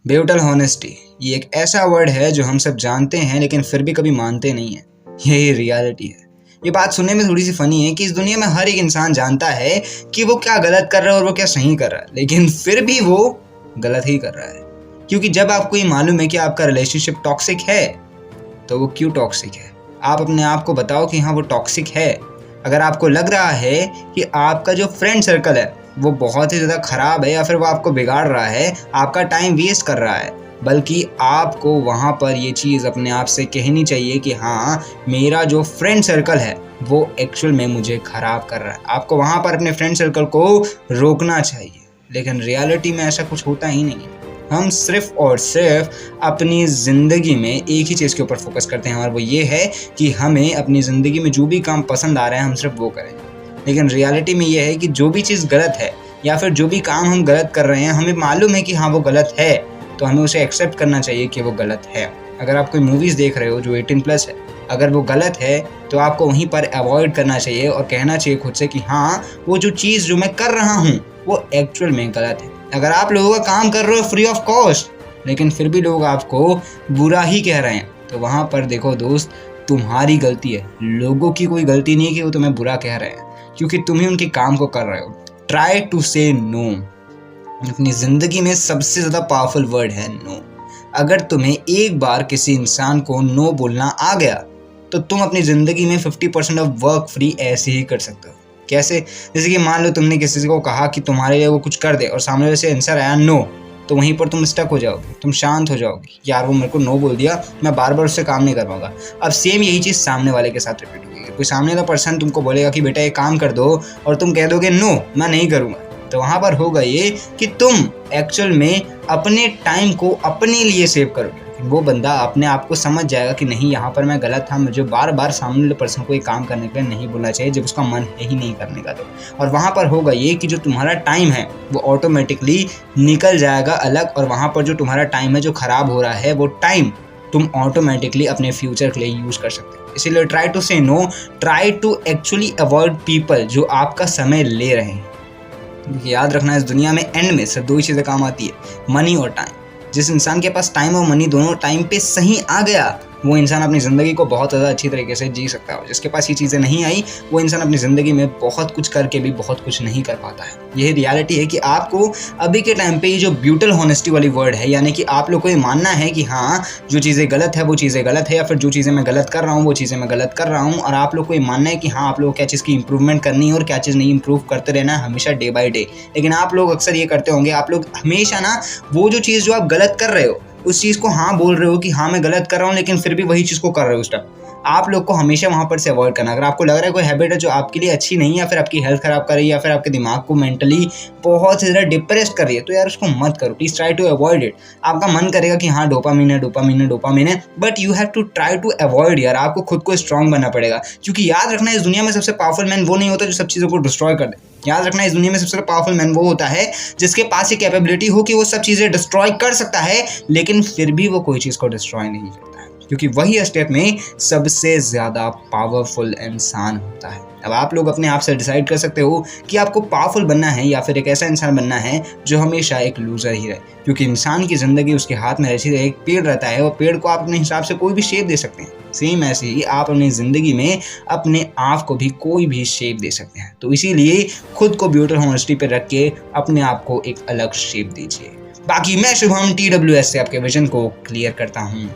Brutal honesty, ये एक ऐसा वर्ड है जो हम सब जानते हैं लेकिन फिर भी कभी मानते नहीं है। यही रियलिटी है। ये बात सुनने में थोड़ी सी फनी है कि इस दुनिया में हर एक इंसान जानता है कि वो क्या गलत कर रहा है और वो क्या सही कर रहा है, लेकिन फिर भी वो गलत ही कर रहा है। क्योंकि जब आपको ये मालूम है कि आपका रिलेशनशिप टॉक्सिक है तो वो क्यों टॉक्सिक है, आप अपने आप को बताओ कि हाँ वो टॉक्सिक है। अगर आपको लग रहा है कि आपका जो फ्रेंड सर्कल है वो बहुत ही ज़्यादा ख़राब है या फिर वो आपको बिगाड़ रहा है, आपका टाइम वेस्ट कर रहा है, बल्कि आपको वहाँ पर ये चीज़ अपने आप से कहनी चाहिए कि हाँ मेरा जो फ्रेंड सर्कल है वो एक्चुअल में मुझे ख़राब कर रहा है। आपको वहाँ पर अपने फ्रेंड सर्कल को रोकना चाहिए, लेकिन रियलिटी में ऐसा कुछ होता ही नहीं है। हम सिर्फ और सिर्फ अपनी ज़िंदगी में एक ही चीज़ के ऊपर फोकस करते हैं और वो ये है कि हमें अपनी ज़िंदगी में जो भी काम पसंद आ रहा है हम सिर्फ वो करें। लेकिन रियलिटी में ये है कि जो भी चीज़ गलत है या फिर जो भी काम हम गलत कर रहे हैं, हमें मालूम है कि हाँ वो गलत है, तो हमें उसे एक्सेप्ट करना चाहिए कि वो गलत है। अगर आप कोई मूवीज़ देख रहे हो जो 18+ है, अगर वो गलत है तो आपको वहीं पर अवॉइड करना चाहिए और कहना चाहिए खुद से कि हाँ वो जो चीज़ जो मैं कर रहा हूँ वो एक्चुअल में गलत है। अगर आप लोगों का काम कर रहे हो फ्री ऑफ कॉस्ट लेकिन फिर भी लोग आपको बुरा ही कह रहे हैं, तो वहाँ पर देखो दोस्त, तुम्हारी गलती है, लोगों की कोई गलती नहीं है कि वो तुम्हें बुरा कह रहे हैं, क्योंकि तुम ही उनके काम को कर रहे हो। Try to say no. अपनी ज़िंदगी में सबसे ज़्यादा पावरफुल वर्ड है नो। अगर तुम्हें एक बार किसी इंसान को नो बोलना आ गया तो तुम अपनी ज़िंदगी में 50% ऑफ वर्क फ्री ऐसे ही कर सकते हो। कैसे? जैसे कि मान लो तुमने किसी को कहा कि तुम्हारे लिए वो कुछ कर दे और सामने से आंसर आया नो, तो वहीं पर तुम स्टक हो जाओगे, तुम शांत हो जाओगे, यार वो मेरे को नो बोल दिया, मैं बार बार उससे काम नहीं कर पाऊंगा। अब सेम यही चीज़ सामने वाले के साथ रिपीट होगी। कोई सामने वाला पर्सन तुमको बोलेगा कि बेटा ये काम कर दो और तुम कह दोगे नो मैं नहीं करूँगा, तो वहाँ पर होगा ये कि तुम एक्चुअल में अपने टाइम को अपने लिए सेव करोगे। वो बंदा अपने आप को समझ जाएगा कि नहीं यहाँ पर मैं गलत था, मुझे बार बार सामने वाले पर्सन को ये काम करने के लिए नहीं बोलना चाहिए जब उसका मन है ही नहीं करने का। तो और वहाँ पर होगा ये कि जो तुम्हारा टाइम है वो ऑटोमेटिकली निकल जाएगा अलग, और वहाँ पर जो तुम्हारा टाइम है जो ख़राब हो रहा है वो टाइम तुम ऑटोमेटिकली अपने फ्यूचर के लिए यूज़ कर सकते हो। इसीलिए try to say no, try to actually avoid people जो आपका समय ले रहे हैं। याद रखना इस दुनिया में एंड में सिर्फ दो ही चीज़ें काम आती है, मनी और टाइम। जिस इंसान के पास टाइम और मनी दोनों टाइम पे सही आ गया वो इंसान अपनी ज़िंदगी को बहुत ज़्यादा अच्छी तरीके से जी सकता है। जिसके पास ये चीज़ें नहीं आई वो इंसान अपनी ज़िंदगी में बहुत कुछ करके भी बहुत कुछ नहीं कर पाता है। यही रियलिटी है कि आपको अभी के टाइम पे ये जो ब्रूटल हॉनेस्टी वाली वर्ड है, यानी कि आप लोग को ये मानना है कि हाँ जो चीज़ें गलत है वो चीज़ें गलत है, या फिर जो चीज़ें मैं गलत कर रहा हूँ वो चीज़ें मैं गलत कर रहा हूँ, और आप लोग को ये मानना है कि हाँ आप लोग को क्या चीज़ की इंप्रूवमेंट करनी है और क्या चीज़ नहीं इंप्रूव करते रहना है हमेशा डे बाई डे। लेकिन आप लोग अक्सर ये करते होंगे, आप लोग हमेशा ना वो जो चीज़ जो आप गलत कर रहे हो उस चीज़ को हाँ बोल रहे हो कि हाँ मैं गलत कर रहा हूँ, लेकिन फिर भी वही चीज़ को कर रहे हो उस टाइम। आप लोग को हमेशा वहाँ पर से अवॉइड करना। अगर आपको लग रहा है कोई हैबिट है जो आपके लिए अच्छी नहीं है, या फिर आपकी हेल्थ ख़राब कर रही है, या फिर आपके दिमाग को मेंटली बहुत ज़्यादा डिप्रेस्ड कर रही है, तो यार उसको मत करो। Please try to avoid it. आपका मन करेगा कि हाँ डोपामिन है डोपामिन है डोपामिन है, but you have to try to avoid. यार आपको खुद को स्ट्रॉन्ग बनना पड़ेगा, क्योंकि याद रखना इस दुनिया में सबसे पावरफुल मैन वो नहीं होता जो सब चीज़ों को डिस्ट्रॉय कर दे। याद रखना इस दुनिया में सबसे पावरफुल मैन वो होता है जिसके पास ये कैपेबिलिटी हो कि वो सब चीज़ें डिस्ट्रॉय कर सकता है, लेकिन फिर भी वो कोई चीज़ को डिस्ट्रॉय नहीं करता है, क्योंकि वही स्टेप में सबसे ज़्यादा पावरफुल इंसान होता है। अब आप लोग अपने आप से डिसाइड कर सकते हो कि आपको पावरफुल बनना है या फिर एक ऐसा इंसान बनना है जो हमेशा एक लूज़र ही रहे, क्योंकि इंसान की ज़िंदगी उसके हाथ में रहती है। एक पेड़ रहता है, वो पेड़ को आप अपने हिसाब से कोई भी शेप दे सकते हैं, सेम ऐसे ही आप अपनी ज़िंदगी में अपने आप को भी कोई भी शेप दे सकते हैं। तो इसीलिए खुद को ब्रूटल हॉनेस्टी पे रख के अपने आप को एक अलग शेप दीजिए। बाकी मैं शुभम TWS से आपके विजन को क्लियर करता हूँ।